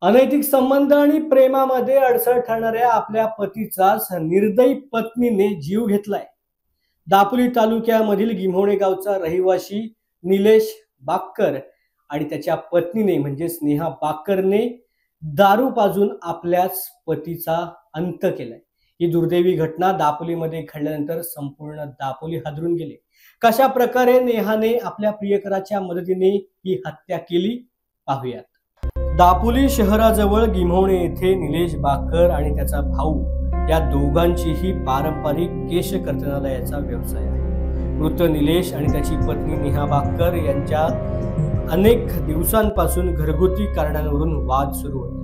अनैतिक संबंध आणि प्रेमामध्ये अडसर ठरणाऱ्या आपल्या पतीचाच निर्दयी पत्नीने जीव घेतलाय। दापोली तालुक्यामधील गिम्होणे गावचा रहिवासी निलेश बाक्कर आणि त्याच्या पत्नीने म्हणजे स्नेहा बाक्करने दारू पाजून आपल्याच पतीचा अंत केलाय। ही दुर्दैवी घटना दापोलीमध्ये घडल्यानंतर संपूर्ण दापोली हादरून गेले। कशा प्रकारे नेहाने आपल्या प्रियकराच्या मदतीने ही हत्या केली पाहूयात। दापोली शहराजवळ गिम्होणे येथे निलेश बाक्कर आणि त्याचा भाऊ या दोघांचीही पारंपरिक केश कर्तनालयाचा व्यवसाय आहे। मृत निलेश आणि त्याची पत्नी नेहा बाक्कर यांच्या अनेक दिवसांपासून घरगुती कारणांवरून वाद सुरू होते।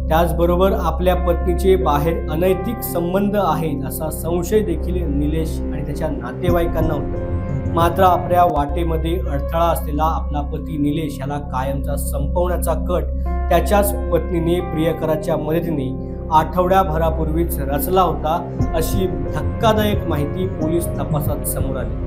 त्याचबरोबर आपल्या पत्नीचे बाहेर अनैतिक संबंध आहेत असा संशय देखील निलेश आणि त्याच्या नातेवाईकांना होता। मात्र आपल्या वाटेमध्ये अडथळा असलेला आपला पती निलेश याला कायमचा संपवण्याचा कट त्याच्याच पत्नीने प्रियकराच्या मदतीने आठवड्याभरापूर्वीच रचला होता, अशी धक्कादायक माहिती पोलीस तपासात समोर आली।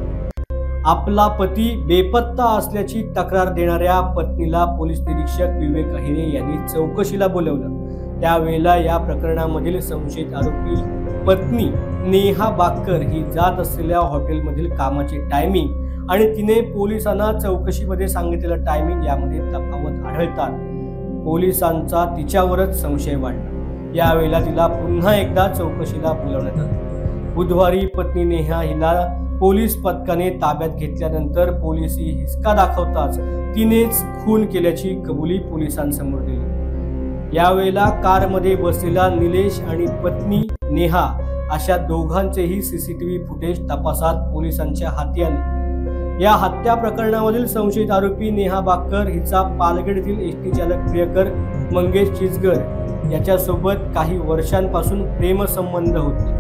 आपला पती बेपत्ता असल्याची तक्रार देणाऱ्या पत्नीला पोलीस निरीक्षक विवेक अहिरे यांनी चौकशीला बोलवलं। त्यावेळेला या प्रकरणामधील संशयित आरोपी पत्नी नेहा बाक्कर ही जात असलेल्या हॉटेलमधील कामाचे टायमिंग आणि तिने पोलिसांना चौकशीमध्ये सांगितलेलं टायमिंग यामध्ये तफावत आढळतात पोलिसांचा तिच्यावरच संशय वाढला। यावेळेला तिला पुन्हा एकदा चौकशीला बोलवण्यात आले। बुधवारी पत्नी नेहा हिला पोलीस पथकाने ताब्यात घेतल्यानंतर पोलिसी हिसका दाखवताच तिनेच खून केल्याची कबुली पोलिसांसमोर दिली। यावेळेला कारमध्ये बसलेला निलेश आणि पत्नी नेहा अशा दोघांचेही सीसीटीव्ही फुटेज तपासात पोलिसांच्या हाती आले। या हत्या प्रकरणामधील संशयित आरोपी नेहा बाक्कर हिचा पालघर येथील एसटी चालक प्रियकर मंगेश चिचगर याच्यासोबत काही वर्षांपासून प्रेमसंबंध होते।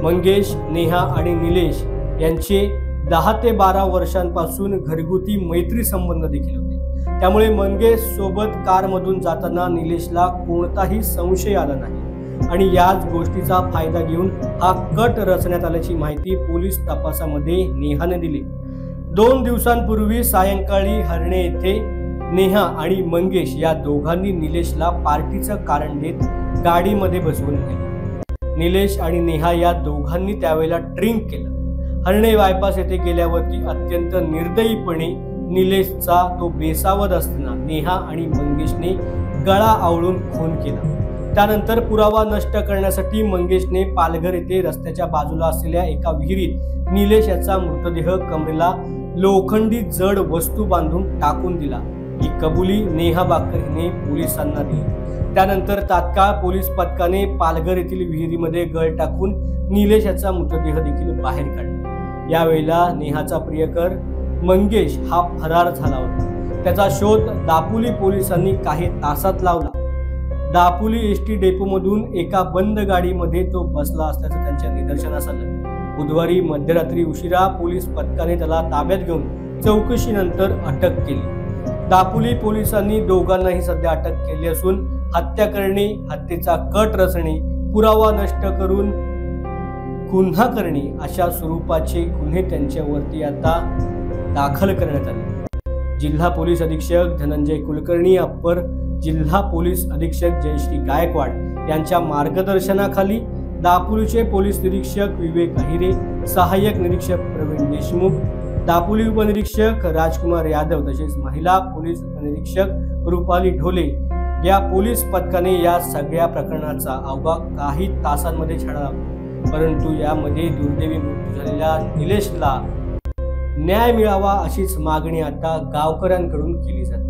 मंगेश, नेहा आणि निलेश यांचे 10 ते 12 वर्षांपासून घरगुती मैत्री संबंध देखील होते। त्यामुळे मंगेश सोबत कारमधून जाताना निलेशला कोणताही संशय आला नाही आणि याच गोष्टीचा फायदा घेऊन हा कट रचण्यात आल्याची माहिती पोलीस तपासामध्ये नेहाने दिली। 2 दिवसांपूर्वी सायंकाळी हरणे येथे नेहा आणि मंगेश या दोघांनी निलेशला पार्टीचं कारण देत गाडीमध्ये बसवून नेले। निलेश आणि नेहा या दोघांनी त्यावेळेला ड्रिंक केलं। हरणे बायपास येथे गेल्यावरती अत्यंत निर्दयीपणे निलेशचा तो बेसावध असताना नेहा आणि मंगेशने गळा आवळून खून केला। त्यानंतर पुरावा नष्ट करण्यासाठी मंगेशने पालघर येथे रस्त्याच्या बाजूला असलेल्या एका विहिरीत निलेश याचा मृतदेह कमरेला लोखंडी जड वस्तू बांधून टाकून दिला। ही कबुली नेहा बाक्कर हिने पोलिसांना दिली। त्यानंतर तात्काळ पोलीस पथकाने पालघर येथील विहिरीमध्ये गळ टाकून निलेश याचा मृतदेह देखील बाहेर काढला। यावेळेला नेहाचा प्रियकर मंगेश हा फरार झाला होता। त्याचा शोध दापोली पोलिसांनी काही तासात लावला। दापोली एसटी डेपोमधून एका बंद गाडीमध्ये तो बसला असल्याचं त्यांच्या निदर्शनास आलं। बुधवारी मध्यरात्री उशिरा पोलीस पथकाने त्याला ताब्यात घेऊन चौकशीनंतर अटक केली। दापोली पोलिसांनी दोघांनाही सध्या अटक केली असून हत्या करणे, हत्येचा कट रचणे, पुरावा नष्ट करून गुन्हा करणे अशा स्वरूपाचे गुन्हे त्यांच्यावरती आता दाखल करण्यात आले। जिल्हा पोलीस अधीक्षक धनंजय कुलकर्णी, अप्पर जिल्हा पोलीस अधीक्षक जयश्री गायकवाड यांच्या मार्गदर्शनाखाली दापोलीचे पोलीस निरीक्षक विवेक अहिरे, सहाय्यक निरीक्षक प्रवीण देशमुख, दापोली उपनिरीक्षक राजकुमार यादव तसेच महिला पोलीस उपनिरीक्षक रुपाली ढोले या पोलीस पथकाने या सगळ्या प्रकरणाचा अवघा काही तासांमध्ये छडा लावला। परंतु यामध्ये दुर्दैवी मृत्यू झालेल्या निलेशला न्याय मिळावा अशीच मागणी आता गावकऱ्यांकडून केली जाते।